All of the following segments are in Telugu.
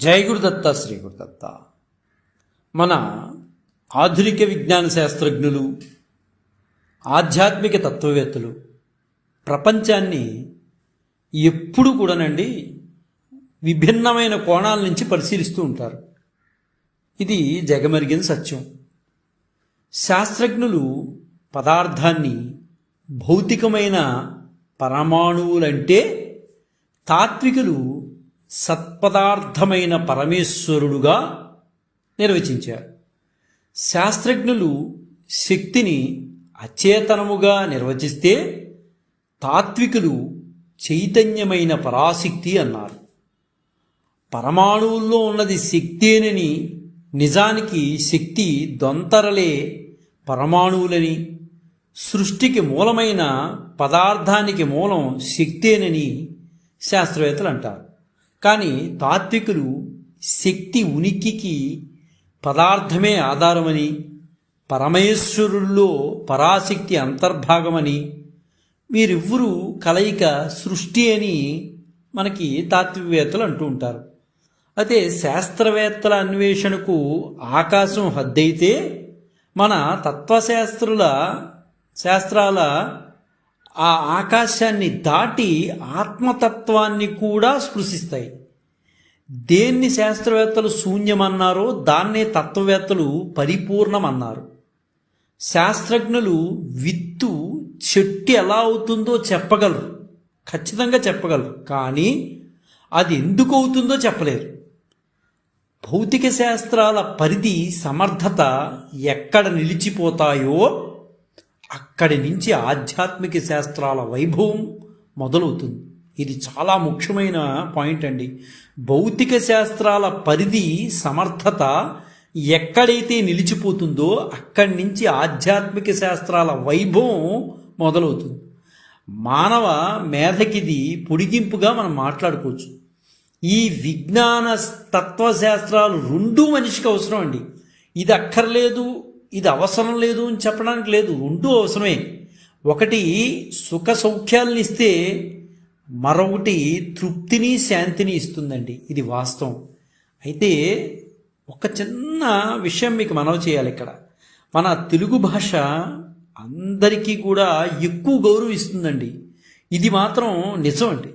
జై గురుదత్త శ్రీ గురుదత్త. మన ఆధునిక విజ్ఞాన శాస్త్రజ్ఞులు, ఆధ్యాత్మిక తత్వవేత్తలు ప్రపంచాన్ని ఎప్పుడు కూడానండి విభిన్నమైన కోణాల నుంచి పరిశీలిస్తూ ఉంటారు. ఇది జగమెరిగిన సత్యం. శాస్త్రజ్ఞులు పదార్థాన్ని భౌతికమైన పరమాణువులంటే, తాత్వికులు సత్పదార్థమైన పరమేశ్వరుడుగా నిర్వచించారు. శాస్త్రజ్ఞులు శక్తిని అచేతనముగా నిర్వచిస్తే, తాత్వికులు చైతన్యమైన పరాశక్తి అన్నారు. పరమాణువుల్లో ఉన్నది శక్తేనని, నిజానికి శక్తి దొంతరలే పరమాణువులని, సృష్టికి మూలమైన పదార్థానికి మూలం శక్తేనని శాస్త్రవేత్తలు అంటారు. కానీ తాత్వికులు శక్తి ఉనికికి పదార్థమే ఆధారమని, పరమేశ్వరుల్లో పరాశక్తి అంతర్భాగమని, వీరివ్వురు కలయిక సృష్టి అని మనకి తాత్వికవేత్తలు అంటూ ఉంటారు. అయితే శాస్త్రవేత్తల అన్వేషణకు ఆకాశం హద్దయితే, మన శాస్త్రాల ఆ ఆకాశాన్ని దాటి ఆత్మతత్వాన్ని కూడా స్పృశిస్తాయి. దేన్ని శాస్త్రవేత్తలు శూన్యమన్నారో దాన్నే తత్వవేత్తలు పరిపూర్ణమన్నారు. శాస్త్రజ్ఞులు విత్తు చెట్టు ఎలా అవుతుందో చెప్పగలరు, ఖచ్చితంగా చెప్పగలరు, కానీ అది ఎందుకు అవుతుందో చెప్పలేరు. భౌతిక శాస్త్రాల పరిధి, సమర్థత ఎక్కడ నిలిచిపోతాయో అక్కడి నుంచి ఆధ్యాత్మిక శాస్త్రాల వైభవం మొదలవుతుంది. ఇది చాలా ముఖ్యమైన పాయింట్ అండి. భౌతిక శాస్త్రాల పరిధి, సమర్థత ఎక్కడైతే నిలిచిపోతుందో అక్కడి నుంచి ఆధ్యాత్మిక శాస్త్రాల వైభవం మొదలవుతుంది. మానవ మేధకిది పొడిగింపుగా మనం మాట్లాడుకోవచ్చు. ఈ విజ్ఞాన తత్వశాస్త్రాలు రెండూ మనిషికి అవసరం అండి. ఇది అక్కర్లేదు, ఇది అవసరం లేదు అని చెప్పడానికి లేదు, రెండూ అవసరమే. ఒకటి సుఖ సౌఖ్యాలను ఇస్తే, మరొకటి తృప్తిని శాంతిని ఇస్తుందండి. ఇది వాస్తవం. అయితే ఒక చిన్న విషయం మీకు మనవి చేయాలి. ఇక్కడ మన తెలుగు భాష అందరికీ కూడా ఎక్కువ గౌరవిస్తుందండి. ఇది మాత్రం నిజం అండి.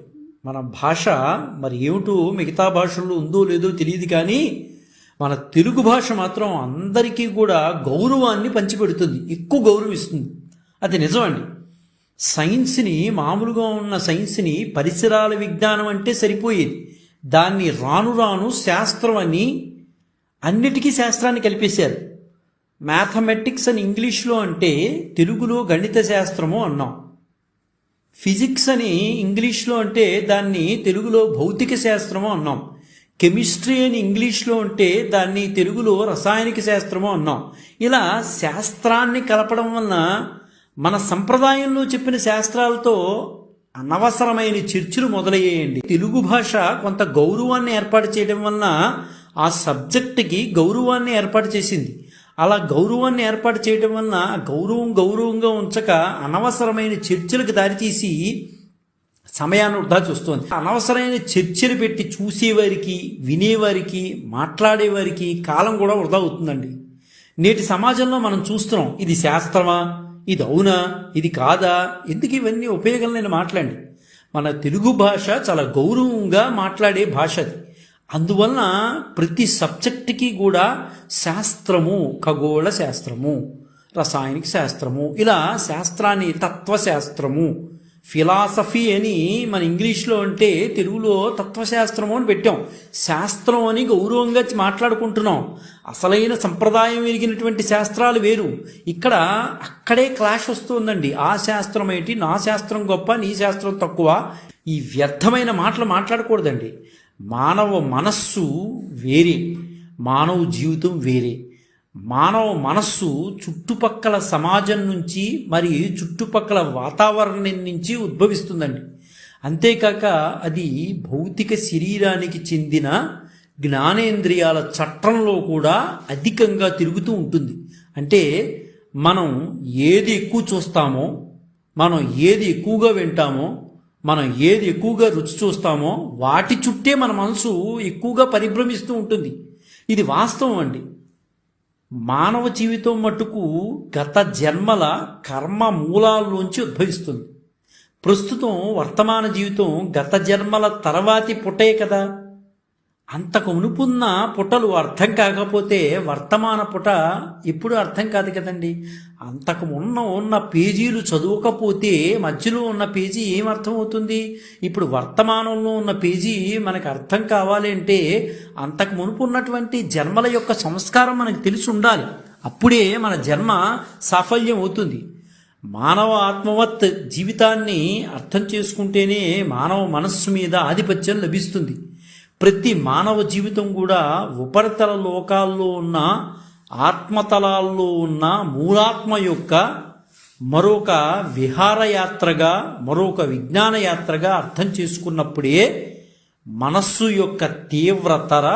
మన భాష మరి ఏమిటో మిగతా భాషల్లో ఉందో లేదో తెలియదు, కానీ మన తెలుగు భాష మాత్రం అందరికీ కూడా గౌరవాన్ని పంచిపెడుతుంది, ఎక్కువ గౌరవిస్తుంది. అది నిజం అండి. సైన్స్ని, మామూలుగా ఉన్న సైన్స్ని పరిసరాల విజ్ఞానం అంటే సరిపోయేది. దాన్ని రాను రాను శాస్త్రం అని, అన్నిటికీ శాస్త్రాన్ని కలిపేశారు. మ్యాథమెటిక్స్ అని ఇంగ్లీష్లో అంటే తెలుగులో గణిత శాస్త్రము అన్నాం. ఫిజిక్స్ అని ఇంగ్లీష్లో అంటే దాన్ని తెలుగులో భౌతిక శాస్త్రము అన్నాం. కెమిస్ట్రీ అని ఇంగ్లీష్లో అంటే దాన్ని తెలుగులో రసాయనిక శాస్త్రము అన్నాం. ఇలా శాస్త్రాన్ని కలపడం వలన మన సంప్రదాయంలో చెప్పిన శాస్త్రాలతో అనవసరమైన చర్చలు మొదలయ్యాయండి. తెలుగు భాష కొంత గౌరవాన్ని ఏర్పాటు చేయడం వలన ఆ సబ్జెక్టుకి గౌరవాన్ని ఏర్పాటు చేసింది. అలా గౌరవాన్ని ఏర్పాటు చేయడం వలన గౌరవంగా ఉంచక అనవసరమైన చర్చలకు దారితీసి సమయాన్ని వృధా చూస్తుంది. అనవసరమైన చర్చలు పెట్టి చూసేవారికి, వినేవారికి, మాట్లాడేవారికి కాలం కూడా వృధా అవుతుందండి. నేటి సమాజంలో మనం చూస్తున్నాం, ఇది శాస్త్రమా, ఇది అవునా, ఇది కాదా, ఎందుకు ఇవన్నీ ఉపయోగం లేని మాట్లాడండి. మన తెలుగు భాష చాలా గౌరవంగా మాట్లాడే భాష అది. అందువలన ప్రతి సబ్జెక్టుకి కూడా శాస్త్రము, ఖగోళ శాస్త్రము, రసాయనిక శాస్త్రము, ఇలా శాస్త్రాన్ని తత్వశాస్త్రము, ఫిలాసఫీ అని మన ఇంగ్లీష్లో అంటే తెలుగులో తత్వశాస్త్రము అని పెట్టాం. శాస్త్రం అని గౌరవంగా మాట్లాడుకుంటున్నాం. అసలైన సంప్రదాయం ఎరిగినటువంటి శాస్త్రాలు వేరు. అక్కడే క్లాష్ వస్తుందండి. ఆ శాస్త్రం ఏంటి, నా శాస్త్రం గొప్ప, నీ శాస్త్రం తక్కువ, ఈ వ్యర్థమైన మాటలు మాట్లాడకూడదండి. మానవ మనస్సు వేరే, మానవ జీవితం వేరే. మానవ మనస్సు చుట్టుపక్కల సమాజం నుంచి, మరి చుట్టుపక్కల వాతావరణం నుంచి ఉద్భవిస్తుందండి. అంతేకాక అది భౌతిక శరీరానికి చెందిన జ్ఞానేంద్రియాల చట్రంలో కూడా అధికంగా తిరుగుతూ ఉంటుంది. అంటే మనం ఏది ఎక్కువ చూస్తామో, మనం ఏది ఎక్కువగా వింటామో, మనం ఏది ఎక్కువగా రుచి చూస్తామో వాటి చుట్టే మన మనసు ఎక్కువగా పరిభ్రమిస్తూ ఉంటుంది. ఇది వాస్తవం అండి. మానవ జీవితం మట్టుకు గత జన్మల కర్మ మూలాల్లోంచి ఉద్భవిస్తుంది. ప్రస్తుతం వర్తమాన జీవితం గత జన్మల తర్వాతి పుటే కదా. అంతకు మునుపున్న పుటలు అర్థం కాకపోతే వర్తమాన పుట ఎప్పుడు అర్థం కాదు కదండి. అంతకు ఉన్న పేజీలు చదవకపోతే మధ్యలో ఉన్న పేజీ ఏం అర్థమవుతుంది? ఇప్పుడు వర్తమానంలో ఉన్న పేజీ మనకు అర్థం కావాలి అంటే అంతకు మునుపు ఉన్నటువంటి జన్మల యొక్క సంస్కారం మనకు తెలిసి ఉండాలి. అప్పుడే మన జన్మ సాఫల్యం అవుతుంది. మానవ ఆత్మవత్ జీవితాన్ని అర్థం చేసుకుంటేనే మానవ మనస్సు మీద ఆధిపత్యం లభిస్తుంది. ప్రతి మానవ జీవితం కూడా ఉపరితల లోకాల్లో ఉన్న ఆత్మతలాల్లో ఉన్న మూలాత్మ యొక్క మరొక విహారయాత్రగా, మరొక విజ్ఞాన యాత్రగా అర్థం చేసుకున్నప్పుడే మనస్సు యొక్క తీవ్రతర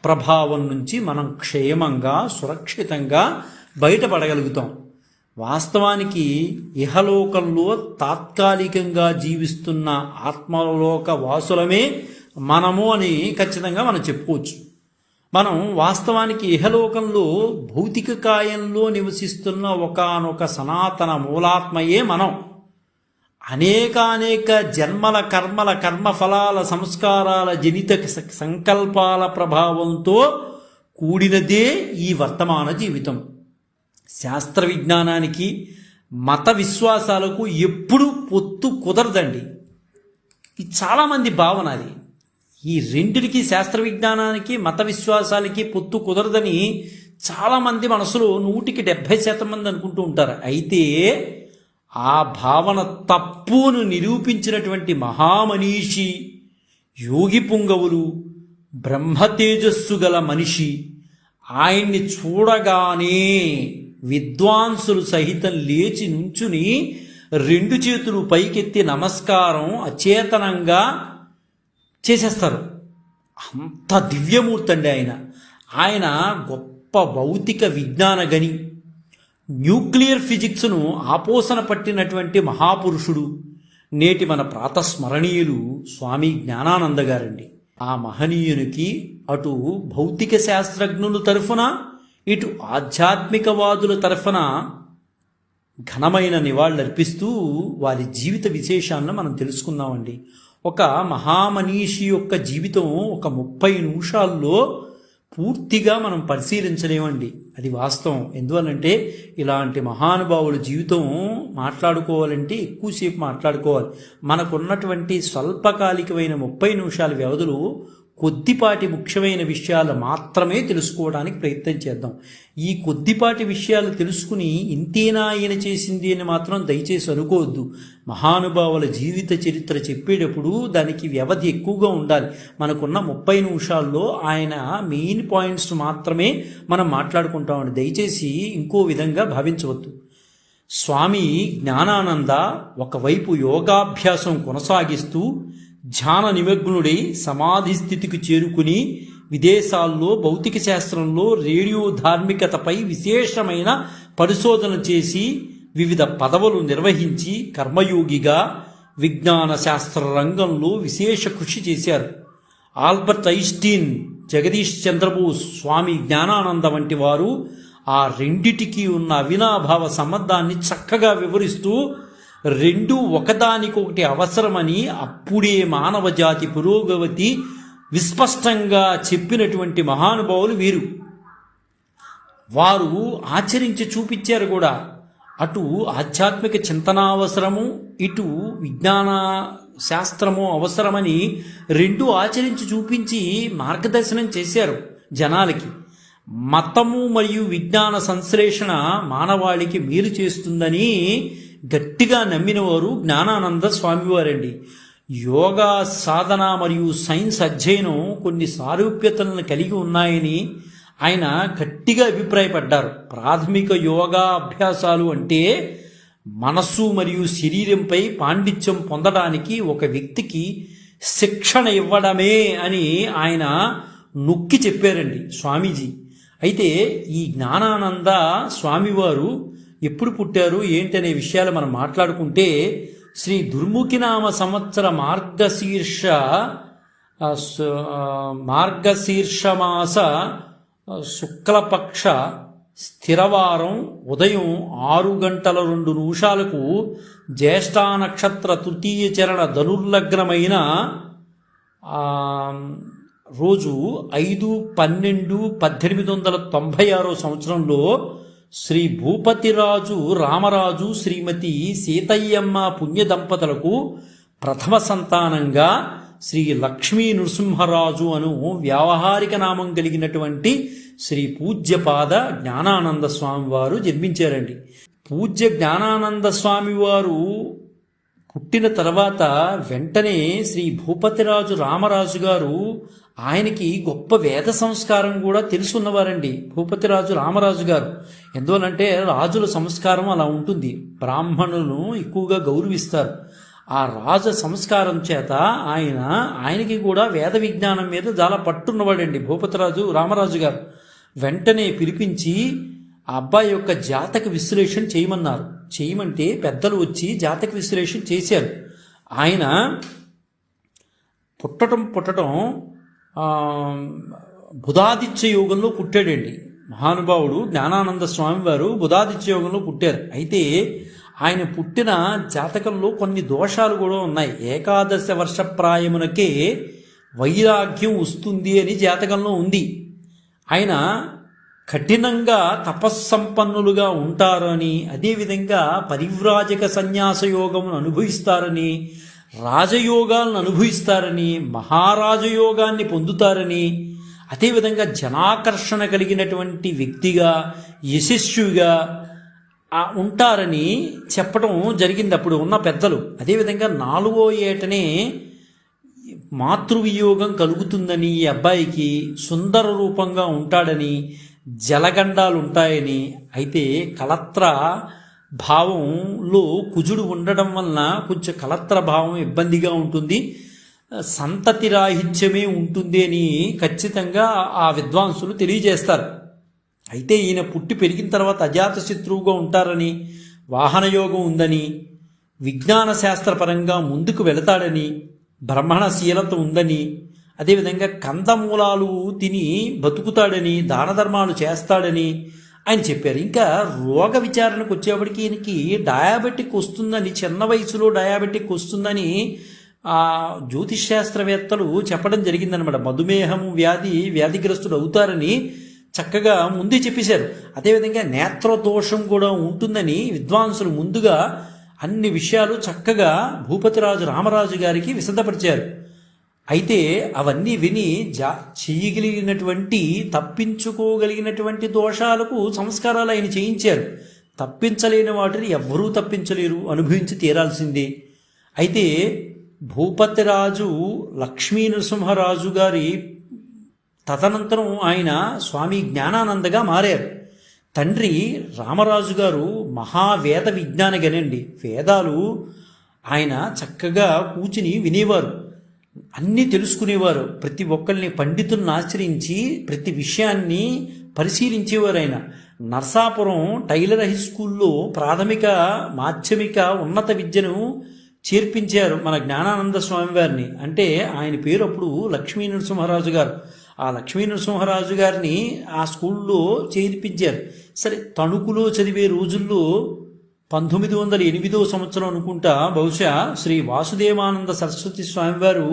ప్రభావం నుంచి మనం క్షేమంగా, సురక్షితంగా బయటపడగలుగుతాం. వాస్తవానికి ఇహలోకంలో తాత్కాలికంగా జీవిస్తున్న ఆత్మలోక వాసులమే మనము అని ఖచ్చితంగా మనం చెప్పుకోవచ్చు. మనం వాస్తవానికి ఇహలోకంలో భౌతిక కాయంలో నివసిస్తున్న ఒకానొక సనాతన మూలాత్మయే మనం. అనేక జన్మల కర్మఫలాల సంస్కారాల జనిత సంకల్పాల ప్రభావంతో కూడినదే ఈ వర్తమాన జీవితం. శాస్త్ర విజ్ఞానానికి మత విశ్వాసాలకు ఎప్పుడూ పొత్తు కుదరదండి. ఇది చాలామంది భావన. అది ఈ రెండిటికి, శాస్త్ర విజ్ఞానానికి మత విశ్వాసాలకి పొత్తు కుదరదని చాలామంది మనసులో 170% మంది అనుకుంటూ ఉంటారు. అయితే ఆ భావన తప్పును నిరూపించినటువంటి మహామనీషి, యోగి పుంగవులు, బ్రహ్మతేజస్సు గల మనిషి, ఆయన్ని చూడగానే విద్వాంసులు సహితం లేచి నుంచుని 2 చేతులు పైకెత్తి నమస్కారం అచేతనంగా చేసేస్తారు. అంత దివ్యమూర్తి అండి ఆయన. ఆయన గొప్ప భౌతిక విజ్ఞాన గని, న్యూక్లియర్ ఫిజిక్స్ను ఆపోసన పట్టినటువంటి మహాపురుషుడు. నేటి మన ప్రాతస్మరణీయులు స్వామి జ్ఞానానంద గారండి. ఆ మహనీయునికి అటు భౌతిక శాస్త్రజ్ఞుల తరఫున, ఇటు ఆధ్యాత్మికవాదుల తరఫున ఘనమైన నివాళులర్పిస్తూ వారి జీవిత విశేషాలను మనం తెలుసుకుందామండి. ఒక మహామనీషి యొక్క జీవితం ఒక 30 నిమిషాల్లో పూర్తిగా మనం పరిశీలించలేమండి. అది వాస్తవం. ఎందువల్లంటే ఇలాంటి మహానుభావుల జీవితం మాట్లాడుకోవాలంటే ఎక్కువసేపు మాట్లాడుకోవాలి. మనకున్నటువంటి స్వల్పకాలికమైన 30 నిమిషాల వ్యవధిలో కొద్దిపాటి ముఖ్యమైన విషయాలు మాత్రమే తెలుసుకోవడానికి ప్రయత్నం చేద్దాం. ఈ కొద్దిపాటి విషయాలు తెలుసుకుని ఇంతేనా ఆయన చేసింది అని మాత్రం దయచేసి అనుకోవద్దు. మహానుభావుల జీవిత చరిత్ర చెప్పేటప్పుడు దానికి వ్యవధి ఎక్కువగా ఉండాలి. మనకున్న 30 నిమిషాల్లో ఆయన మెయిన్ పాయింట్స్ మాత్రమే మనం మాట్లాడుకుంటామండి. దయచేసి ఇంకో విధంగా భావించవద్దు. స్వామి జ్ఞానానంద ఒకవైపు యోగాభ్యాసం కొనసాగిస్తూ ధ్యాన నిమగ్నుడై సమాధి స్థితికి చేరుకుని విదేశాల్లో భౌతిక శాస్త్రంలో రేడియో ధార్మికతపై విశేషమైన పరిశోధన చేసి వివిధ పదవులు నిర్వహించి కర్మయోగిగా విజ్ఞాన శాస్త్ర రంగంలో విశేష కృషి చేశారు. ఆల్బర్ట్ ఐన్స్టీన్, జగదీష్ చంద్రబోస్, స్వామి జ్ఞానానంద వంటి వారు ఆ రెండిటికి ఉన్న అవినాభావ సంబంధాన్ని చక్కగా వివరిస్తూ రెండు ఒకదానికొకటి అవసరమని అప్పుడే మానవ జాతి పురోగతి విస్పష్టంగా చెప్పినటువంటి మహానుభావులు వీరు. వారు ఆచరించి చూపించారు కూడా. అటు ఆధ్యాత్మిక చింతన అవసరము, ఇటు విజ్ఞాన శాస్త్రము అవసరమని రెండు ఆచరించి చూపించి మార్గదర్శనం చేశారు జనాలకి. మతము మరియు విజ్ఞాన సంశ్లేషణ మానవాళికి మేలు చేస్తుందని గట్టిగా నమ్మినవారు జ్ఞానానంద స్వామివారండి. యోగా సాధన మరియు సైన్స్ అధ్యయనం కొన్ని సారూప్యతలను కలిగి ఉన్నాయని ఆయన గట్టిగా అభిప్రాయపడ్డారు. ప్రాథమిక యోగా అభ్యాసాలు అంటే మనస్సు మరియు శరీరంపై పాండిత్యం పొందడానికి ఒక వ్యక్తికి శిక్షణ ఇవ్వడమే అని ఆయన నొక్కి చెప్పారండి స్వామీజీ. అయితే ఈ జ్ఞానానంద స్వామివారు ఎప్పుడు పుట్టారు ఏంటనే విషయాలు మనం మాట్లాడుకుంటే శ్రీ దుర్ముఖినామ సంవత్సర మార్గశీర్షమాస శుక్లపక్ష స్థిరవారం ఉదయం 6:02 జ్యేష్ఠా నక్షత్ర తృతీయ చరణ ధనుర్లగ్నమైన రోజు 5/12/1896 సంవత్సరంలో శ్రీ భూపతిరాజు రామరాజు శ్రీమతి సీతయ్యమ్మ పుణ్య దంపతులకు ప్రథమ సంతానంగా శ్రీ లక్ష్మీ నృసింహరాజు అను వ్యావహారిక నామం కలిగినటువంటి శ్రీ పూజ్యపాద జ్ఞానానంద స్వామి వారు జన్మించారండి. పూజ్య జ్ఞానానంద స్వామి వారు పుట్టిన తర్వాత వెంటనే శ్రీ భూపతిరాజు రామరాజు గారు, ఆయనకి గొప్ప వేద సంస్కారం కూడా తెలుసున్నవారండి భూపతిరాజు రామరాజు గారు. ఎందువలంటే రాజుల సంస్కారం అలా ఉంటుంది, బ్రాహ్మణులను ఎక్కువగా గౌరవిస్తారు. ఆ రాజ సంస్కారం చేత ఆయనకి కూడా వేద విజ్ఞానం మీద చాలా పట్టున్నవాడండి భూపతిరాజు రామరాజు గారు. వెంటనే పిలిపించి ఆ అబ్బాయి యొక్క జాతక విశ్లేషణ చేయమన్నారు. చేయమంటే పెద్దలు వచ్చి జాతక విశ్లేషణ చేశారు. ఆయన పుట్టడం బుధాదిత్య యోగంలో పుట్టాడండి. మహానుభావుడు జ్ఞానానంద స్వామి వారు బుధాదిత్య యోగంలో పుట్టారు. అయితే ఆయన పుట్టిన జాతకంలో కొన్ని దోషాలు కూడా ఉన్నాయి. 11 వర్ష ప్రాయమునకే వైరాగ్యం వస్తుంది అని జాతకంలో ఉంది. ఆయన కఠినంగా తపస్సంపన్నులుగా ఉంటారని, అదేవిధంగా పరివ్రాజక సన్యాస యోగమును అనుభవిస్తారని, రాజయోగాలను అనుభవిస్తారని, మహారాజయోగాన్ని పొందుతారని, అదేవిధంగా జనాకర్షణ కలిగినటువంటి వ్యక్తిగా యశస్విగా ఉంటారని చెప్పడం జరిగింది అప్పుడు ఉన్న పెద్దలు. అదేవిధంగా 4వ ఏటనే మాతృవియోగం కలుగుతుందని, ఈ అబ్బాయికి సుందర రూపంగా ఉంటాడని, జలగండాలు ఉంటాయని, అయితే కలత్ర భావంలో కుజుడు ఉండడం వలన కొంచెం కలత్ర భావం ఇబ్బందిగా ఉంటుంది, సంతతి రాహిత్యమే ఉంటుంది అని ఖచ్చితంగా ఆ విద్వాంసులు తెలియజేస్తారు. అయితే ఈయన పుట్టి పెరిగిన తర్వాత అజాత శత్రువుగా ఉంటారని, వాహనయోగం ఉందని, విజ్ఞాన శాస్త్రపరంగా ముందుకు వెళతాడని, బ్రహ్మణశీలత ఉందని, అదేవిధంగా కందమూలాలు తిని బతుకుతాడని, దాన ధర్మాలు చేస్తాడని ఆయన చెప్పారు. ఇంకా రోగ విచారణకు వచ్చేప్పటికి ఈయనకి డయాబెటిక్ వస్తుందని, చిన్న వయసులో డయాబెటిక్ వస్తుందని జ్యోతిష్ శాస్త్రవేత్తలు చెప్పడం జరిగిందనమాట. మధుమేహం వ్యాధిగ్రస్తుడు అవుతారని చక్కగా ముందే చెప్పేశారు. అదేవిధంగా నేత్రదోషం కూడా ఉంటుందని విద్వాంసులు ముందుగా అన్ని విషయాలు చక్కగా భూపతిరాజు రామరాజు గారికి విశదపరిచారు. అయితే అవన్నీ విని చేయగలిగినటువంటి తప్పించుకోగలిగినటువంటి దోషాలకు సంస్కారాలు ఆయన చేయించారు. తప్పించలేని వాటిని ఎవ్వరూ తప్పించలేరు, అనుభవించి తీరాల్సిందే. అయితే భూపతిరాజు లక్ష్మీ నరసింహరాజు గారి తదనంతరం ఆయన స్వామి జ్ఞానానందగా మారారు. తండ్రి రామరాజు గారు మహావేద విజ్ఞానిగానండి. వేదాలు ఆయన చక్కగా కూర్చుని వినేవారు, అన్నీ తెలుసుకునేవారు. ప్రతి ఒక్కరిని పండితులను ఆశ్రయించి ప్రతి విషయాన్ని పరిశీలించేవారు. ఆయన నర్సాపురం టైలర్ హై స్కూల్లో ప్రాథమిక మాధ్యమిక ఉన్నత విద్యను చేర్పించారు మన జ్ఞానానంద స్వామి వారిని. అంటే ఆయన పేరు అప్పుడు లక్ష్మీ నరసింహరాజు గారు. ఆ లక్ష్మీ నరసింహరాజు గారిని ఆ స్కూల్లో చేర్పించారు. సరే, తణుకులో చదివే రోజుల్లో 1908వ సంవత్సరం అనుకుంటా బహుశా శ్రీ వాసుదేవానంద సరస్వతి స్వామివారు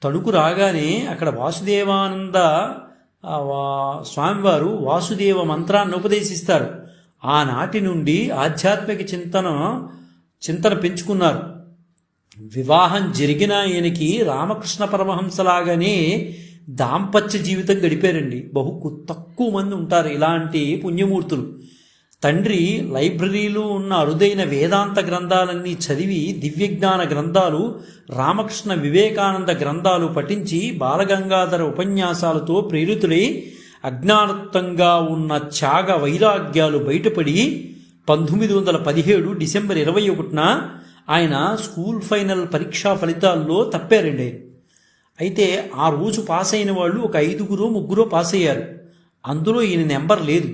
తణుకు రాగానే అక్కడ వాసుదేవానంద స్వామివారు వాసుదేవ మంత్రాన్ని ఉపదేశిస్తారు. ఆనాటి నుండి ఆధ్యాత్మిక చింతన పెంచుకున్నారు. వివాహం జరిగిన ఈయనకి రామకృష్ణ పరమహంసలాగానే దాంపత్య జీవితం గడిపారండి. తక్కువ మంది ఉంటారు ఇలాంటి పుణ్యమూర్తులు. తండ్రి లైబ్రరీలో ఉన్న అరుదైన వేదాంత గ్రంథాలన్నీ చదివి, దివ్యజ్ఞాన గ్రంథాలు, రామకృష్ణ వివేకానంద గ్రంథాలు పఠించి, బాలగంగాధర ఉపన్యాసాలతో ప్రేరితులై అజ్ఞానత్వంగా ఉన్న త్యాగ వైరాగ్యాలు బయటపడి 1917 డిసెంబర్ 21న ఆయన స్కూల్ ఫైనల్ పరీక్షా ఫలితాల్లో తప్పారండి. అయితే ఆ రోజు పాస్ అయిన వాళ్ళు ఒక 5-3 పాస్ అయ్యారు. అందులో ఈయన నెంబర్ లేదు.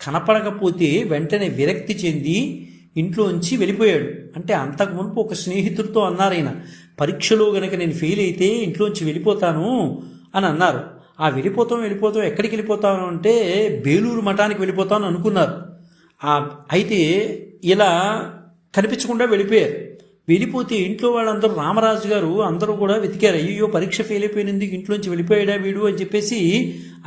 కనపడకపోతే వెంటనే విరక్తి చెంది ఇంట్లోంచి వెళ్ళిపోయాడు. అంటే అంతకు మునుపు ఒక స్నేహితుడితో అన్నారు ఆయన, పరీక్షలో గనక నేను ఫెయిల్ అయితే ఇంట్లోంచి వెళ్ళిపోతాను అని అన్నారు. ఆ వెళ్ళిపోతాం ఎక్కడికి వెళ్ళిపోతాను అంటే బేలూరు మఠానికి వెళ్ళిపోతాను అనుకున్నారు. అయితే ఇలా కనిపించకుండా వెళ్ళిపోయారు. వెళ్ళిపోతే ఇంట్లో వాళ్ళందరూ, రామరాజు గారు అందరూ కూడా వెతికారు. అయ్యో పరీక్ష ఫెయిల్ అయిపోయినంది, ఇంట్లోంచి వెళ్ళిపోయాడా వీడు అని చెప్పేసి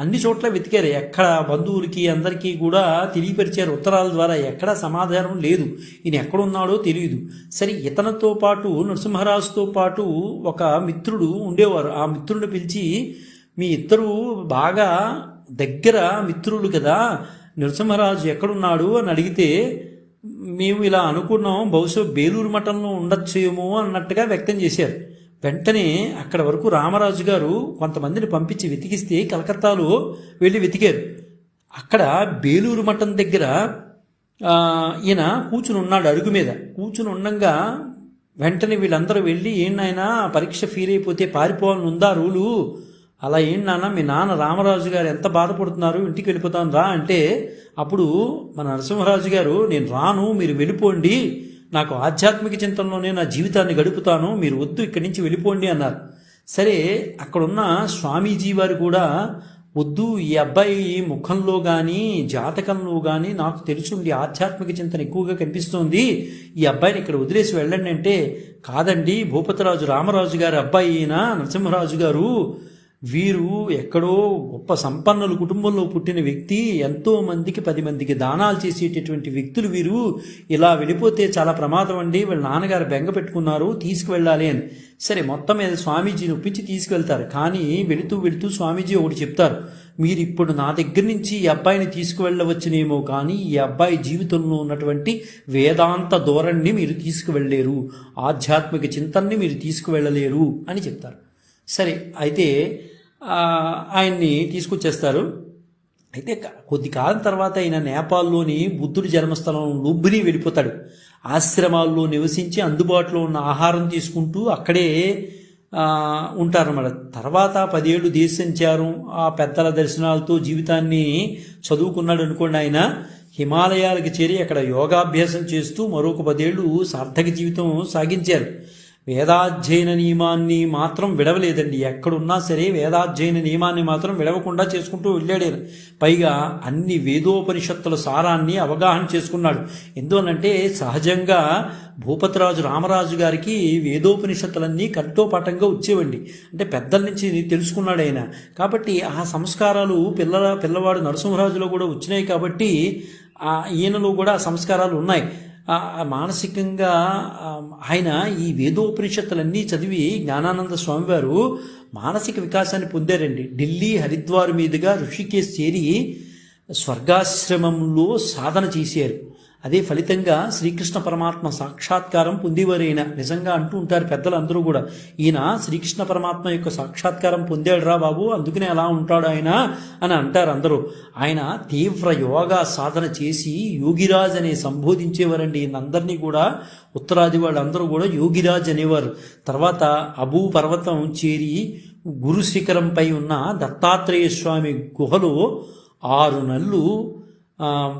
అన్ని చోట్ల వెతికారు. ఎక్కడ బంధువులకి అందరికీ కూడా తెలియపరిచారు ఉత్తరాల ద్వారా. ఎక్కడా సమాధానం లేదు, ఈయన ఎక్కడున్నాడో తెలియదు. సరే, ఇతనితో పాటు నరసింహరాజుతో పాటు ఒక మిత్రుడు ఉండేవారు. ఆ మిత్రుడిని పిలిచి, మీ ఇద్దరు బాగా దగ్గర మిత్రులు కదా, నరసింహరాజు ఎక్కడున్నాడు అని అడిగితే, మేము ఇలా అనుకున్నాం, బహుశా బేలూరు మఠంలో ఉండొచ్చేమో అన్నట్టుగా వ్యక్తం చేశారు. వెంటనే అక్కడ వరకు రామరాజు గారు కొంతమందిని పంపించి వెతికిస్తే కలకత్తాలో వెళ్ళి వెతికారు. అక్కడ బేలూరు మఠం దగ్గర ఈయన కూర్చుని ఉన్నాడు, అరుగు మీద కూర్చుని ఉండగా వెంటనే వీళ్ళందరూ వెళ్ళి, ఏంటైనా పరీక్ష ఫెయిల్ అయిపోతే పారిపోవాలని ఉందా రూలు, అలా ఏంటి నాన్న, మీ నాన్న రామరాజు గారు ఎంత బాధపడుతున్నారు, ఇంటికి వెళ్ళిపోతాను రా అంటే, అప్పుడు మన నరసింహరాజు గారు, నేను రాను, మీరు వెళ్ళిపోండి, నాకు ఆధ్యాత్మిక చింతనలోనే నా జీవితాన్ని గడుపుతాను, మీరు వద్దు, ఇక్కడి నుంచి వెళ్ళిపోండి అన్నారు. సరే, అక్కడున్న స్వామీజీ వారు కూడా, వద్దు, ఈ అబ్బాయి ముఖంలో కానీ జాతకంలో కానీ నాకు తెలుసుండి ఆధ్యాత్మిక చింతన ఎక్కువగా కనిపిస్తోంది, ఈ అబ్బాయిని ఇక్కడ వదిలేసి వెళ్ళండి అంటే, కాదండి, భూపతిరాజు రామరాజు గారి అబ్బాయి అయిన నరసింహరాజు గారు, వీరు ఎక్కడో గొప్ప సంపన్నుల కుటుంబంలో పుట్టిన వ్యక్తి, ఎంతో మందికి 10 మందికి దానాలు చేసేటటువంటి వ్యక్తులు వీరు, ఇలా వెళ్ళిపోతే చాలా ప్రమాదం అండి, వీళ్ళ నాన్నగారు బెంగ పెట్టుకున్నారు, తీసుకువెళ్ళాలి అని. సరే, మొత్తం మీద స్వామీజీని ఒప్పించి తీసుకువెళ్తారు. కానీ వెళుతూ స్వామీజీ ఒకటి చెప్తారు, మీరు ఇప్పుడు నా దగ్గర నుంచి ఈ అబ్బాయిని తీసుకువెళ్ళవచ్చునేమో, కానీ ఈ అబ్బాయి జీవితంలో ఉన్నటువంటి వేదాంత ధోరణిని మీరు తీసుకువెళ్ళలేరు, ఆధ్యాత్మిక చింతనని మీరు తీసుకువెళ్ళలేరు అని చెప్తారు. సరే, అయితే ఆయన్ని తీసుకొచ్చేస్తారు. అయితే కొద్ది కాలం తర్వాత ఆయన నేపాల్లోని బుద్ధుడి జన్మస్థలం లుంబిని వెళ్ళిపోతాడు. ఆశ్రమాల్లో నివసించి అందుబాటులో ఉన్న ఆహారం తీసుకుంటూ అక్కడే ఉంటారన్నమాట. తర్వాత 10 ఏళ్ళు దేశ సంచారం, ఆ పెద్దల దర్శనాలతో జీవితాన్ని చదువుకున్నాడు అనుకోండి. ఆయన హిమాలయాలకు చేరి అక్కడ యోగాభ్యాసం చేస్తూ మరొక 10 ఏళ్ళు సార్థక జీవితం సాగించారు. వేదాధ్యయన నియమాన్ని మాత్రం విడవలేదండి. ఎక్కడున్నా సరే వేదాధ్యయన నియమాన్ని మాత్రం విడవకుండా చేసుకుంటూ వెళ్ళాడు. పైగా అన్ని వేదోపనిషత్తుల సారాన్ని అవగాహన చేసుకున్నాడు. ఎందువనంటే సహజంగా భూపతిరాజు రామరాజు గారికి వేదోపనిషత్తులన్నీ కంఠోపాఠంగా వచ్చేవండి. అంటే పెద్దల నుంచి తెలుసుకున్నాడు ఆయన. కాబట్టి ఆ సంస్కారాలు పిల్లవాడు నరసింహరాజులో కూడా వచ్చినాయి. కాబట్టి ఈయనలో కూడా ఆ సంస్కారాలు ఉన్నాయి. మానసికంగా ఆయన ఈ వేదోపనిషత్తులన్నీ చదివి జ్ఞానానంద స్వామివారు మానసిక వికాసాన్ని పొందారండి. ఢిల్లీ, హరిద్వార్ మీదుగా ఋషికేశ్ చేరి స్వర్గాశ్రమంలో సాధన చేశారు. అదే ఫలితంగా శ్రీకృష్ణ పరమాత్మ సాక్షాత్కారం పొందేవారు ఈయన. నిజంగా అంటూ ఉంటారు పెద్దలందరూ కూడా, ఈయన శ్రీకృష్ణ పరమాత్మ యొక్క సాక్షాత్కారం పొందాడు రా బాబు, అందుకనే అలా ఉంటాడు ఆయన అని అంటారు అందరూ. ఆయన తీవ్ర యోగా సాధన చేసి యోగిరాజ్ అనే సంబోధించేవారండి. ఈయనందరినీ కూడా ఉత్తరాది వాళ్ళందరూ కూడా యోగిరాజ్ అనేవారు. తర్వాత అబూ పర్వతం చేరి గురు శిఖరంపై ఉన్న దత్తాత్రేయ స్వామి గుహలో 6 నెలలు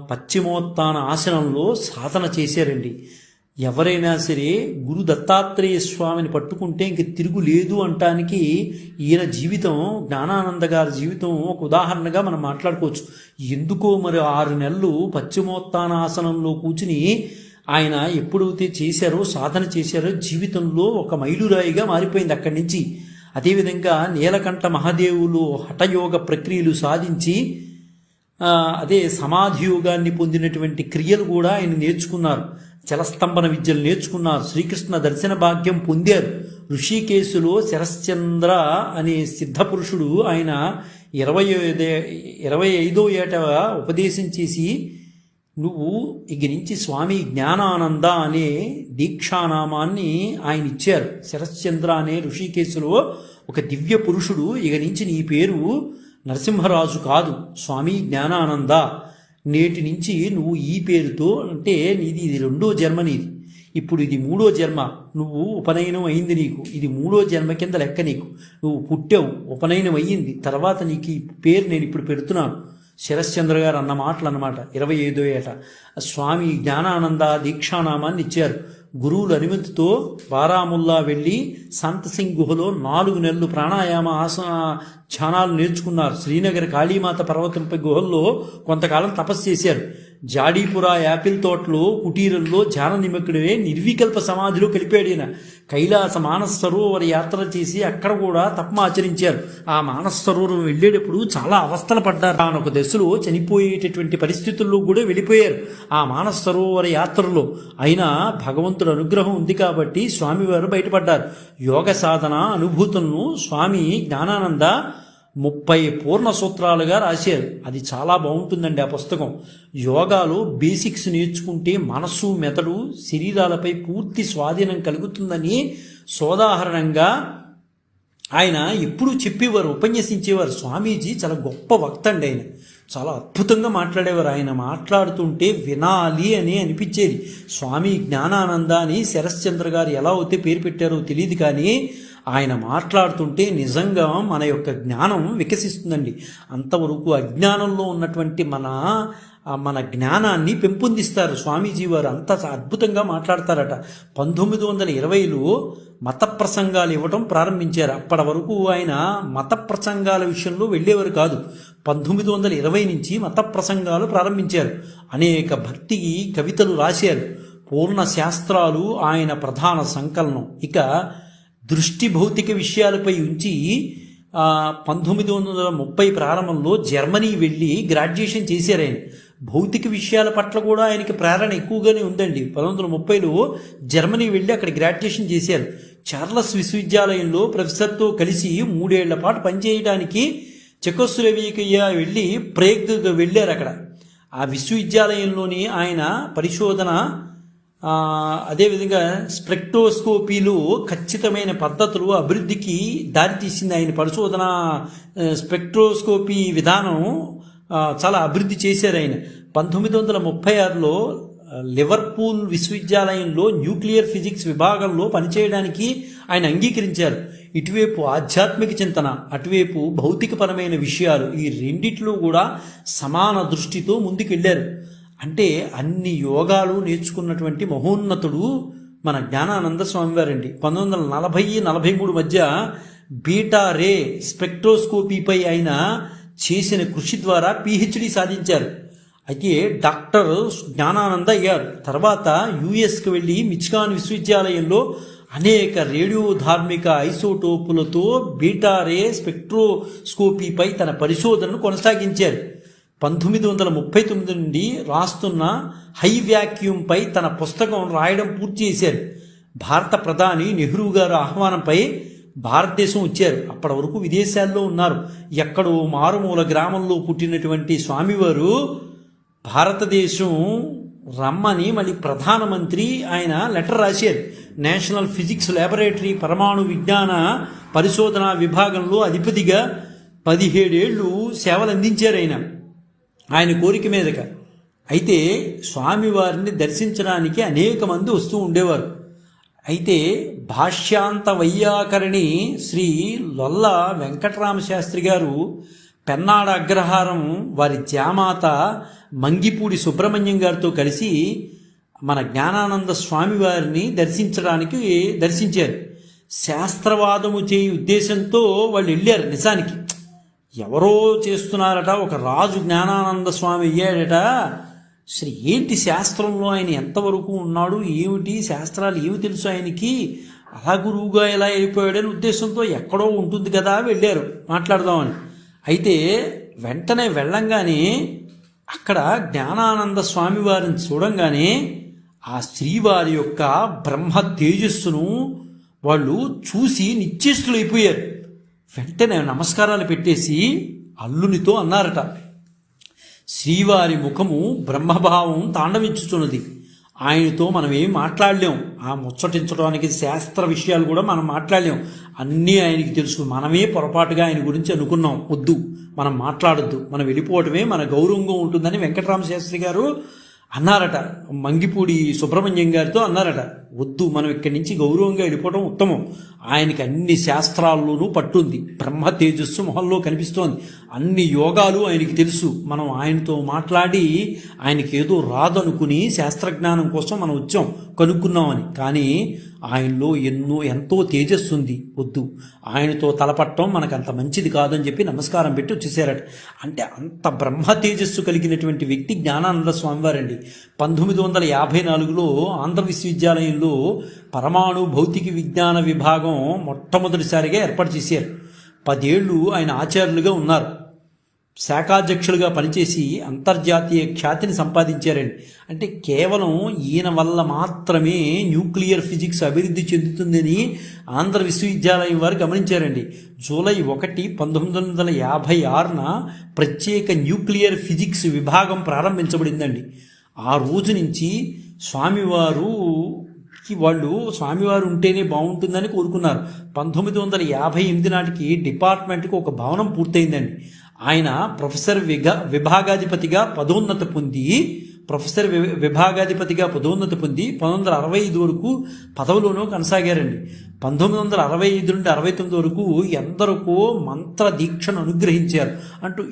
పశ్చిమోత్తాన ఆసనంలో సాధన చేశారండి. ఎవరైనా సరే గురు దత్తాత్రేయ స్వామిని పట్టుకుంటే ఇంక తిరుగు లేదు అంటానికి ఈయన జీవితం, జ్ఞానానంద గారి జీవితం ఒక ఉదాహరణగా మనం మాట్లాడుకోవచ్చు. ఎందుకో మరి 6 నెలలు పశ్చిమోత్తాన ఆసనంలో కూర్చుని ఆయన ఎప్పుడైతే చేశారో, సాధన చేశారో, జీవితంలో ఒక మైలురాయిగా మారిపోయింది అక్కడి నుంచి. అదేవిధంగా నీలకంఠ మహాదేవులు హఠయోగ ప్రక్రియలు సాధించి అదే సమాధి యోగాన్ని పొందినటువంటి క్రియలు కూడా ఆయన నేర్చుకున్నారు. జలస్తంభన విద్యలు నేర్చుకున్నారు. శ్రీకృష్ణ దర్శన భాగ్యం పొందారు. ఋషికేశులో శరశ్చంద్ర అనే సిద్ధపురుషుడు ఆయన 25వ ఏట ఉపదేశం చేసి, నువ్వు ఇక నుంచి స్వామి జ్ఞానానంద అనే దీక్షానామాన్ని ఆయన ఇచ్చారు. శరశ్చంద్ర అనే ఋషికేశులో ఒక దివ్య పురుషుడు, ఇక నుంచి నీ పేరు నరసింహరాజు కాదు, స్వామి జ్ఞానానంద, నేటి నుంచి నువ్వు ఈ పేరుతో, అంటే నీది ఇది 2వ జన్మ నీది, ఇప్పుడు ఇది 3వ జన్మ, నువ్వు ఉపనయనం అయింది నీకు, ఇది 3వ జన్మ కింద లెక్క నీకు, నువ్వు పుట్టావు, ఉపనయనం అయ్యింది, తర్వాత నీకు ఈ పేరు నేను ఇప్పుడు పెడుతున్నాను, శరశ్చంద్ర గారు అన్న మాటలు అన్నమాట. 25వ ఏట స్వామి జ్ఞానానంద దీక్షానామాన్ని ఇచ్చారు. గురువుల అనుమతితో బారాముల్లా వెళ్ళి సంత్ సింగ్ గుహలో 4 నెలలు ప్రాణాయామ ధ్యానాలు నేర్చుకున్నారు. శ్రీనగర్ కాళీమాత పర్వతంపై గుహల్లో కొంతకాలం తపస్సు చేశారు. జాడీపురా యాపిల్ తోటలో కుటీరంలో ధ్యాన నిమగ్నుడే నిర్వికల్ప సమాధిలో కలిపాడు ఈయన. కైలాస మానస సరోవర యాత్ర చేసి అక్కడ కూడా తపం ఆచరించారు. ఆ మానస సరోవరం వెళ్ళేటప్పుడు చాలా అవస్థలు పడ్డారు. తాను ఒక దశలో చనిపోయేటటువంటి పరిస్థితుల్లో కూడా వెళ్ళిపోయారు ఆ మానస సరోవర యాత్రలో. అయినా భగవంతుడు అనుగ్రహం ఉంది కాబట్టి స్వామివారు బయటపడ్డారు. యోగ సాధన అనుభూతులను స్వామి జ్ఞానానంద 30 పూర్ణ సూత్రాలుగా రాశారు. అది చాలా బాగుంటుందండి ఆ పుస్తకం. యోగాలో బేసిక్స్ నేర్చుకుంటే మనస్సు మెదడు శరీరాలపై పూర్తి స్వాధీనం కలుగుతుందని సోదాహరణంగా ఆయన ఎప్పుడూ చెప్పేవారు, ఉపన్యసించేవారు. స్వామీజీ చాలా గొప్ప వక్త అండి. ఆయన చాలా అద్భుతంగా మాట్లాడేవారు. ఆయన మాట్లాడుతుంటే వినాలి అని అనిపించేది. స్వామి జ్ఞానానంద అని శరశ్చంద్ర గారు ఎలా అయితే పేరు పెట్టారో తెలియదు, కానీ ఆయన మాట్లాడుతుంటే నిజంగా మన యొక్క జ్ఞానం వికసిస్తుందండి. అంతవరకు అజ్ఞానంలో ఉన్నటువంటి మన జ్ఞానాన్ని పెంపొందిస్తారు స్వామీజీ వారు. అంత అద్భుతంగా మాట్లాడతారట. 1920లో మత ప్రసంగాలు ఇవ్వడం ప్రారంభించారు. అప్పటి వరకు ఆయన మత ప్రసంగాల విషయంలో వెళ్ళేవారు కాదు. 1920 నుంచి మత ప్రసంగాలు ప్రారంభించారు. అనేక భక్తి కవితలు రాశారు. పూర్ణ శాస్త్రాలు ఆయన ప్రధాన సంకలనం. ఇక దృష్టి భౌతిక విషయాలపై ఉంచి 1930 ప్రారంభంలో జర్మనీ వెళ్ళి గ్రాడ్యుయేషన్ చేశారు ఆయన. భౌతిక విషయాల పట్ల కూడా ఆయనకి ప్రేరణ ఎక్కువగానే ఉందండి. 1930లో జర్మనీ వెళ్ళి అక్కడ గ్రాడ్యుయేషన్ చేశారు. చార్లస్ విశ్వవిద్యాలయంలో ప్రొఫెసర్తో కలిసి 3 ఏళ్ల పాటు పనిచేయడానికి చెకోస్లోవేకియా వెళ్ళి ప్రేగ్ వెళ్ళారు. అక్కడ ఆ విశ్వవిద్యాలయంలోని ఆయన పరిశోధన అదేవిధంగా స్పెక్ట్రోస్కోపీలు ఖచ్చితమైన పద్ధతులు అభివృద్ధికి దారితీసింది. ఆయన పరిశోధన స్పెక్ట్రోస్కోపీ విధానం చాలా అభివృద్ధి చేశారు ఆయన. 1936లో లివర్పూల్ విశ్వవిద్యాలయంలో న్యూక్లియర్ ఫిజిక్స్ విభాగంలో పనిచేయడానికి ఆయన అంగీకరించారు. ఇటువైపు ఆధ్యాత్మిక చింతన, అటువైపు భౌతికపరమైన విషయాలు, ఈ రెండిట్లో కూడా సమాన దృష్టితో ముందుకెళ్లారు. అంటే అన్ని యోగాలు నేర్చుకున్నటువంటి మహోన్నతుడు మన జ్ఞానానంద స్వామివారండి. 1940-43 మధ్య బీటా రే స్పెక్ట్రోస్కోపీపై ఆయన చేసిన కృషి ద్వారా PhD సాధించారు. అయితే డాక్టర్ జ్ఞానానంద అయ్యారు. తర్వాత యుఎస్కి వెళ్ళి మిచిగాన్ విశ్వవిద్యాలయంలో అనేక రేడియో ధార్మిక ఐసోటోపులతో బీటా రే స్పెక్ట్రోస్కోపీపై తన పరిశోధనను కొనసాగించారు. 1939 నుండి రాస్తున్న హై వ్యాక్యూమ్పై తన పుస్తకం రాయడం పూర్తి చేశారు. భారత ప్రధాని నెహ్రూ గారు ఆహ్వానంపై భారతదేశం వచ్చారు. అప్పటి వరకు విదేశాల్లో ఉన్నారు. ఎక్కడో మారుమూల గ్రామంలో పుట్టినటువంటి స్వామివారు భారతదేశం రమ్మని మళ్ళీ ప్రధానమంత్రి ఆయన లెటర్ రాశారు. నేషనల్ ఫిజిక్స్ ల్యాబొరేటరీ పరమాణు విజ్ఞాన పరిశోధన విభాగంలో అధిపతిగా 17 ఏళ్ళు సేవలు అందించారు ఆయన కోరిక మీదగా. అయితే స్వామివారిని దర్శించడానికి అనేక మంది వస్తూ ఉండేవారు. అయితే భాష్యాంత వైయాకరణి శ్రీ లొల్ల వెంకటరామ శాస్త్రి గారు, పెన్నాడ అగ్రహారం వారి జామాత మంగిపూడి సుబ్రహ్మణ్యం గారితో కలిసి మన జ్ఞానానంద స్వామివారిని దర్శించారు. శాస్త్రవాదము చేయ ఉద్దేశంతో వాళ్ళు వెళ్ళారు. నిజానికి ఎవరో చేస్తున్నారట. ఒక రాజు జ్ఞానానంద స్వామి అయ్యాడట. అసలు ఏంటి శాస్త్రంలో ఆయన ఎంతవరకు ఉన్నాడు, ఏమిటి శాస్త్రాలు ఏమి తెలుసు ఆయనకి, అలా గురువుగా ఎలా వెళ్ళిపోయాడని ఉద్దేశంతో ఎక్కడో ఉంటుంది కదా వెళ్ళారు మాట్లాడదామని. అయితే వెంటనే వెళ్ళంగానే అక్కడ జ్ఞానానంద స్వామి వారిని చూడంగానే ఆ శ్రీవారి యొక్క బ్రహ్మ తేజస్సును వాళ్ళు చూసి నిశ్చేష్టులైపోయారు. వెంటనే నమస్కారాలు పెట్టేసి అల్లునితో అన్నారట, శ్రీవారి ముఖము బ్రహ్మభావం తాండవించుతున్నది, ఆయనతో మనం ఏం మాట్లాడలేం, ఆ ముచ్చటించడానికి శాస్త్ర విషయాలు కూడా మనం మాట్లాడలేం, అన్నీ ఆయనకి తెలుసు, మనమే పొరపాటుగా ఆయన గురించి అనుకున్నాం, వద్దు మనం మాట్లాడొద్దు, మనం వెళ్ళిపోవటమే మన గౌరవంగా ఉంటుందని వెంకటరామ శాస్త్రి గారు అన్నారట. మంగిపూడి సుబ్రహ్మణ్యం గారితో అన్నారట, వద్దు మనం ఇక్కడి నుంచి గౌరవంగా వెళ్ళిపోవడం ఉత్తమం, ఆయనకి అన్ని శాస్త్రాల్లోనూ పట్టుంది. బ్రహ్మ తేజస్సు మొహంలో కనిపిస్తోంది. అన్ని యోగాలు ఆయనకి తెలుసు. మనం ఆయనతో మాట్లాడి ఆయనకి ఏదో రాదనుకుని శాస్త్రజ్ఞానం కోసం మనం వచ్చాం, కనుక్కున్నామని. కానీ ఆయనలో ఎంతో తేజస్సు ఉంది. వద్దు, ఆయనతో తలపట్టడం మనకు అంత మంచిది కాదని చెప్పి నమస్కారం పెట్టి వచ్చేసారట. అంటే అంత బ్రహ్మ తేజస్సు కలిగినటువంటి వ్యక్తి జ్ఞానానంద స్వామివారండి. 1954లో ఆంధ్ర విశ్వవిద్యాలయంలో పరమాణు భౌతిక విజ్ఞాన విభాగం మొట్టమొదటిసారిగా ఏర్పాటు చేశారు. 10 ఏళ్ళు ఆయన ఆచార్యులుగా ఉన్నారు. శాఖాధ్యక్షులుగా పనిచేసి అంతర్జాతీయ ఖ్యాతిని సంపాదించారండి. అంటే కేవలం ఈయన వల్ల మాత్రమే న్యూక్లియర్ ఫిజిక్స్ అభివృద్ధి చెందుతుందని ఆంధ్ర విశ్వవిద్యాలయం వారు గమనించారండి. జూలై 1, 1956న ప్రత్యేక న్యూక్లియర్ ఫిజిక్స్ విభాగం ప్రారంభించబడిందండి. ఆ రోజు నుంచి స్వామివారు ఉంటేనే బాగుంటుందని కోరుకున్నారు. 1958 నాటికి డిపార్ట్మెంట్కి ఒక భవనం పూర్తయిందండి. ఆయన విభాగాధిపతిగా పదోన్నతి పొంది 1965 వరకు పదవిలోనూ కొనసాగారండి. 1965 నుండి 69 వరకు ఎందరికో మంత్ర దీక్షను అనుగ్రహించారు.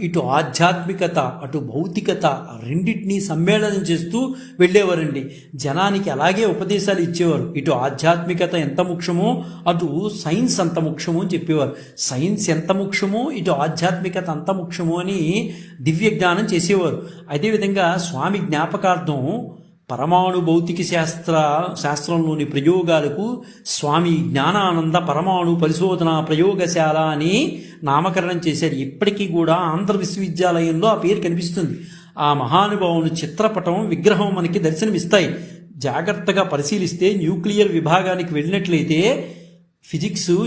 ఇటు ఆధ్యాత్మికత అటు భౌతికత రెండింటినీ సమ్మేళనం చేస్తూ వెళ్ళేవారండి. జనానికి అలాగే ఉపదేశాలు ఇచ్చేవారు. ఇటు ఆధ్యాత్మికత ఎంత ముఖ్యమో అటు సైన్స్ అంత ముఖ్యమో అని చెప్పేవారు. సైన్స్ ఎంత ముఖ్యమో ఇటు ఆధ్యాత్మికత అంత ముఖ్యమో అని దివ్య జ్ఞానం చేసేవారు. అదేవిధంగా స్వామి జ్ఞాపకార్థం పరమాణు భౌతిక శాస్త్రంలోని ప్రయోగాలకు స్వామి జ్ఞానానంద పరమాణు పరిశోధన ప్రయోగశాల అని నామకరణం చేశారు. ఇప్పటికీ కూడా ఆంధ్ర విశ్వవిద్యాలయంలో ఆ పేరు కనిపిస్తుంది. ఆ మహానుభావుని చిత్రపటం విగ్రహం మనకి దర్శనమిస్తాయి. జాగ్రత్తగా పరిశీలిస్తే న్యూక్లియర్ విభాగానికి వెళ్ళినట్లయితే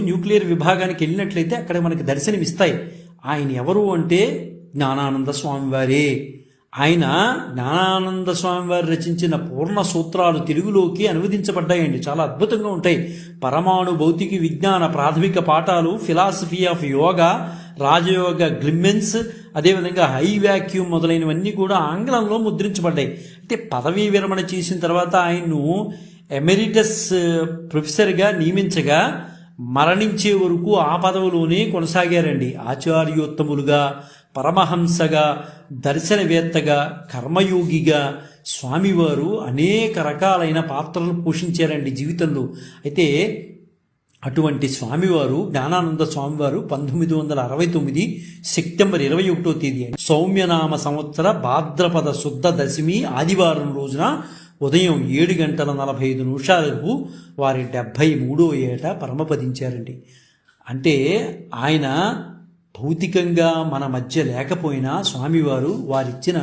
న్యూక్లియర్ విభాగానికి వెళ్ళినట్లయితే అక్కడ మనకి దర్శనమిస్తాయి. ఆయన ఎవరు అంటే జ్ఞానానంద స్వామివారే. ఆయన జ్ఞానానంద స్వామివారు రచించిన పూర్ణ సూత్రాలు తెలుగులోకి అనువదించబడ్డాయండి. చాలా అద్భుతంగా ఉంటాయి. పరమాణు భౌతిక విజ్ఞాన ప్రాథమిక పాఠాలు, ఫిలాసఫీ ఆఫ్ యోగా, రాజయోగ గ్లిమ్మెన్స్, అదేవిధంగా హై వ్యాక్యూమ్ మొదలైనవన్నీ కూడా ఆంగ్లంలో ముద్రించబడ్డాయి. అంటే పదవీ విరమణ చేసిన తర్వాత ఆయన్ను ఎమెరిటస్ ప్రొఫెసర్గా నియమించగా మరణించే వరకు ఆ పదవిలోనే కొనసాగారండి. ఆచార్యోత్తములుగా, పరమహంసగా, దర్శనవేత్తగా, కర్మయోగిగా స్వామివారు అనేక రకాలైన పాత్రలు పోషించారండి జీవితంలో. అయితే అటువంటి స్వామివారు జ్ఞానానంద స్వామివారు 1969 సెప్టెంబర్ 21వ తేదీ సౌమ్యనామ సంవత్సర భాద్రపద శుద్ధ దశమి ఆదివారం రోజున ఉదయం 7:45 వారి 73వ ఏట పరమపదించారండి. అంటే ఆయన భౌతికంగా మన మధ్య లేకపోయినా స్వామివారు వారిచ్చిన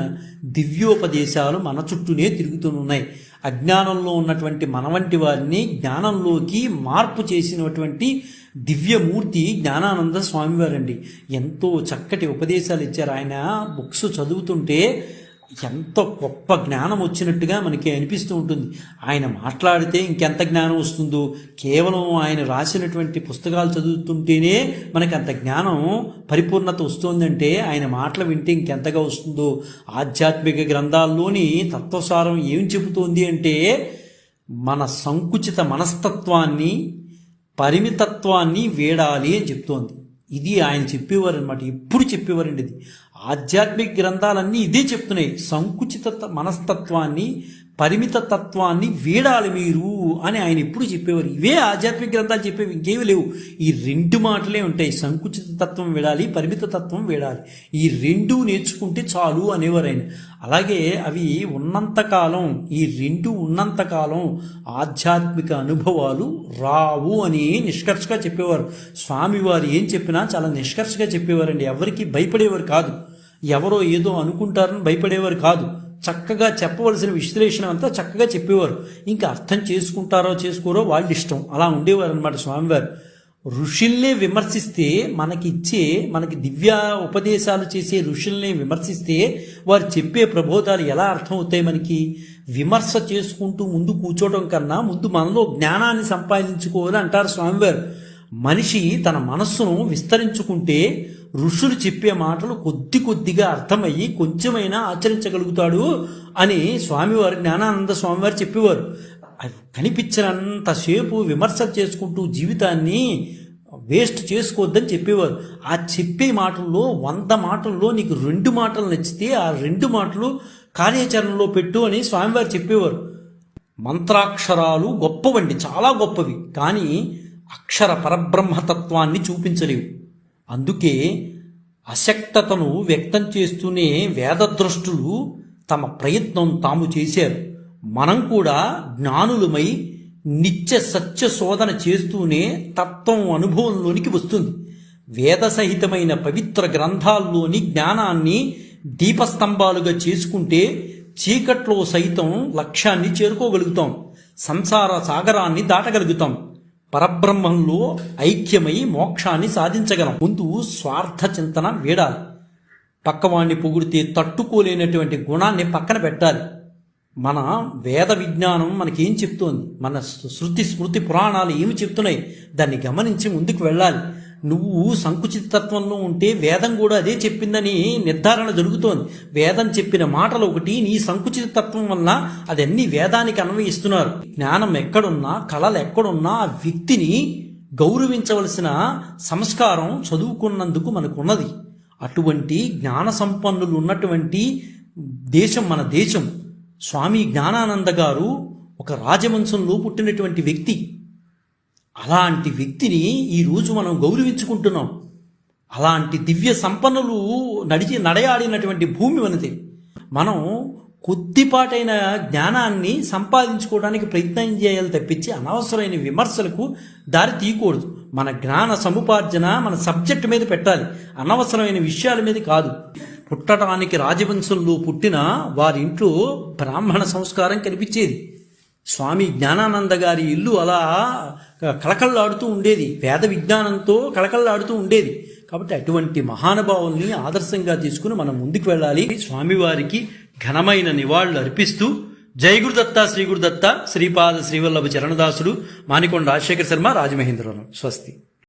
దివ్యోపదేశాలు మన చుట్టూనే తిరుగుతూనున్నాయి. అజ్ఞానంలో ఉన్నటువంటి మన వంటి వారిని జ్ఞానంలోకి మార్పు చేసినటువంటి దివ్యమూర్తి జ్ఞానానంద స్వామివారండి. ఎంతో చక్కటి ఉపదేశాలు ఇచ్చారు. ఆయన బుక్స్ చదువుతుంటే ఎంతో గొప్ప జ్ఞానం వచ్చినట్టుగా మనకి అనిపిస్తూ ఉంటుంది. ఆయన మాట్లాడితే ఇంకెంత జ్ఞానం వస్తుందో, కేవలం ఆయన రాసినటువంటి పుస్తకాలు చదువుతుంటేనే మనకి అంత జ్ఞానం పరిపూర్ణత వస్తుందంటే ఆయన మాటలు వింటే ఇంకెంతగా వస్తుందో. ఆధ్యాత్మిక గ్రంథాల్లోని తత్వసారం ఏం చెబుతోంది అంటే మన సంకుచిత మనస్తత్వాన్ని, పరిమితత్వాన్ని వీడాలి అని చెప్తోంది. ఇది ఆయన చెప్పేవారు అనమాట. ఎప్పుడు చెప్పేవారండి ఇది. ఆధ్యాత్మిక గ్రంథాలన్నీ ఇదే చెప్తున్నాయి. సంకుచిత మనస్తత్వాన్ని, పరిమిత తత్వాన్ని వీడాలి మీరు అని ఆయన ఎప్పుడు చెప్పేవారు. ఇవే ఆధ్యాత్మిక గ్రంథాలు చెప్పేవి, ఇంకేవి లేవు. ఈ 2 మాటలే ఉంటాయి. సంకుచిత తత్వం వీడాలి, పరిమిత తత్వం వీడాలి. ఈ 2 నేర్చుకుంటే చాలు అనేవారు ఆయన. అలాగే అవి ఉన్నంతకాలం, ఈ 2 ఉన్నంతకాలం ఆధ్యాత్మిక అనుభవాలు రావు అని నిష్కర్షగా చెప్పేవారు. స్వామివారు ఏం చెప్పినా చాలా నిష్కర్షగా చెప్పేవారండి. ఎవరికి భయపడేవారు కాదు. ఎవరో ఏదో అనుకుంటారని భయపడేవారు కాదు. చక్కగా చెప్పవలసిన విశ్లేషణ అంతా చక్కగా చెప్పేవారు. ఇంకా అర్థం చేసుకుంటారో చేసుకోరో వాళ్ళ ఇష్టం, అలా ఉండేవారు అనమాట స్వామివారు. ఋషుల్నే విమర్శిస్తే మనకి దివ్య ఉపదేశాలు చేసే ఋషుల్ని విమర్శిస్తే వారు చెప్పే ప్రబోధాలు ఎలా అర్థం అవుతాయి మనకి? విమర్శ చేసుకుంటూ ముందు కూర్చోవడం కన్నా ముందు మనలో జ్ఞానాన్ని సంపాదించుకోవాలి అంటారు స్వామివారు. మనిషి తన మనస్సును విస్తరించుకుంటే ఋషులు చెప్పే మాటలు కొద్దిగా అర్థమయ్యి కొంచెమైనా ఆచరించగలుగుతాడు అని స్వామివారు, జ్ఞానానంద స్వామివారు చెప్పేవారు. అది కనిపించినంతసేపు విమర్శలు చేసుకుంటూ జీవితాన్ని వేస్ట్ చేసుకోవద్దని చెప్పేవారు. ఆ చెప్పే మాటల్లో 100 మాటల్లో నీకు 2 మాటలు నచ్చితే ఆ 2 మాటలు కార్యాచరణలో పెట్టు అని స్వామివారు చెప్పేవారు. మంత్రాక్షరాలు గొప్పవండి, చాలా గొప్పవి, కానీ అక్షర పరబ్రహ్మతత్వాన్ని చూపించలేవు. అందుకే అశక్తతను వ్యక్తం చేస్తూనే వేదద్రష్టులు తమ ప్రయత్నం తాము చేశారు. మనం కూడా జ్ఞానులమై నిత్య సత్య శోధన చేస్తూనే తత్వం అనుభవంలోనికి వస్తుంది. వేద సహితమైన పవిత్ర గ్రంథాల్లోని జ్ఞానాన్ని దీపస్తంభాలుగా చేసుకుంటే చీకట్లో సైతం లక్ష్యాన్ని చేరుకోగలుగుతాం, సంసార సాగరాన్ని దాటగలుగుతాం, పరబ్రహ్మంలో ఐక్యమై మోక్షాన్ని సాధించగలం. ముందు స్వార్థ చింతన వీడాలి. పక్కవాణ్ణి పొగిడితే తట్టుకోలేనటువంటి గుణాన్ని పక్కన పెట్టాలి. మన వేద విజ్ఞానం మనకేం చెప్తోంది, మన శృతి స్మృతి పురాణాలు ఏమి చెప్తున్నాయి, దాన్ని గమనించి ముందుకు వెళ్ళాలి. నువ్వు సంకుచిత తత్వంలో ఉంటే వేదం కూడా అదే చెప్పిందని నిర్ధారణ జరుగుతోంది. వేదం చెప్పిన మాటలు ఒకటి, నీ సంకుచిత తత్వం వల్ల అదన్నీ వేదానికి అన్వయిస్తున్నారు. జ్ఞానం ఎక్కడున్నా, కళలు ఎక్కడున్నా ఆ వ్యక్తిని గౌరవించవలసిన సంస్కారం చదువుకున్నందుకు మనకున్నది. అటువంటి జ్ఞాన సంపన్నులు ఉన్నటువంటి దేశం మన దేశం. స్వామి జ్ఞానానంద గారు ఒక రాజవంశంలో పుట్టినటువంటి వ్యక్తి. అలాంటి వ్యక్తిని ఈరోజు మనం గౌరవించుకుంటున్నాం. అలాంటి దివ్య సంపన్నులు నడయాడినటువంటి భూమి మనది. మనం కొద్దిపాటైన జ్ఞానాన్ని సంపాదించుకోవడానికి ప్రయత్నం చేయాలి తప్పించి అనవసరమైన విమర్శలకు దారి తీయకూడదు. మన జ్ఞాన సముపార్జన మన సబ్జెక్ట్ మీద పెట్టాలి, అనవసరమైన విషయాల మీద కాదు. పుట్టడానికి రాజవంశంలో పుట్టిన వారింట్లో బ్రాహ్మణ సంస్కారం కనిపించేది. స్వామి జ్ఞానానంద గారి ఇల్లు అలా కళకళలాడుతూ ఉండేది, వేద విజ్ఞానంతో కళకళలాడుతూ ఉండేది. కాబట్టి అటువంటి మహానుభావుల్ని ఆదర్శంగా తీసుకుని మనం ముందుకు వెళ్ళాలి. స్వామివారికి ఘనమైన నివాళులు అర్పిస్తూ జై గురుదత్త శ్రీ గురుదత్త శ్రీపాద శ్రీవల్లభ చరణదాసుడు మానికొండ రాజశేఖర శర్మ రాజమహేంద్రవరం. స్వస్తి.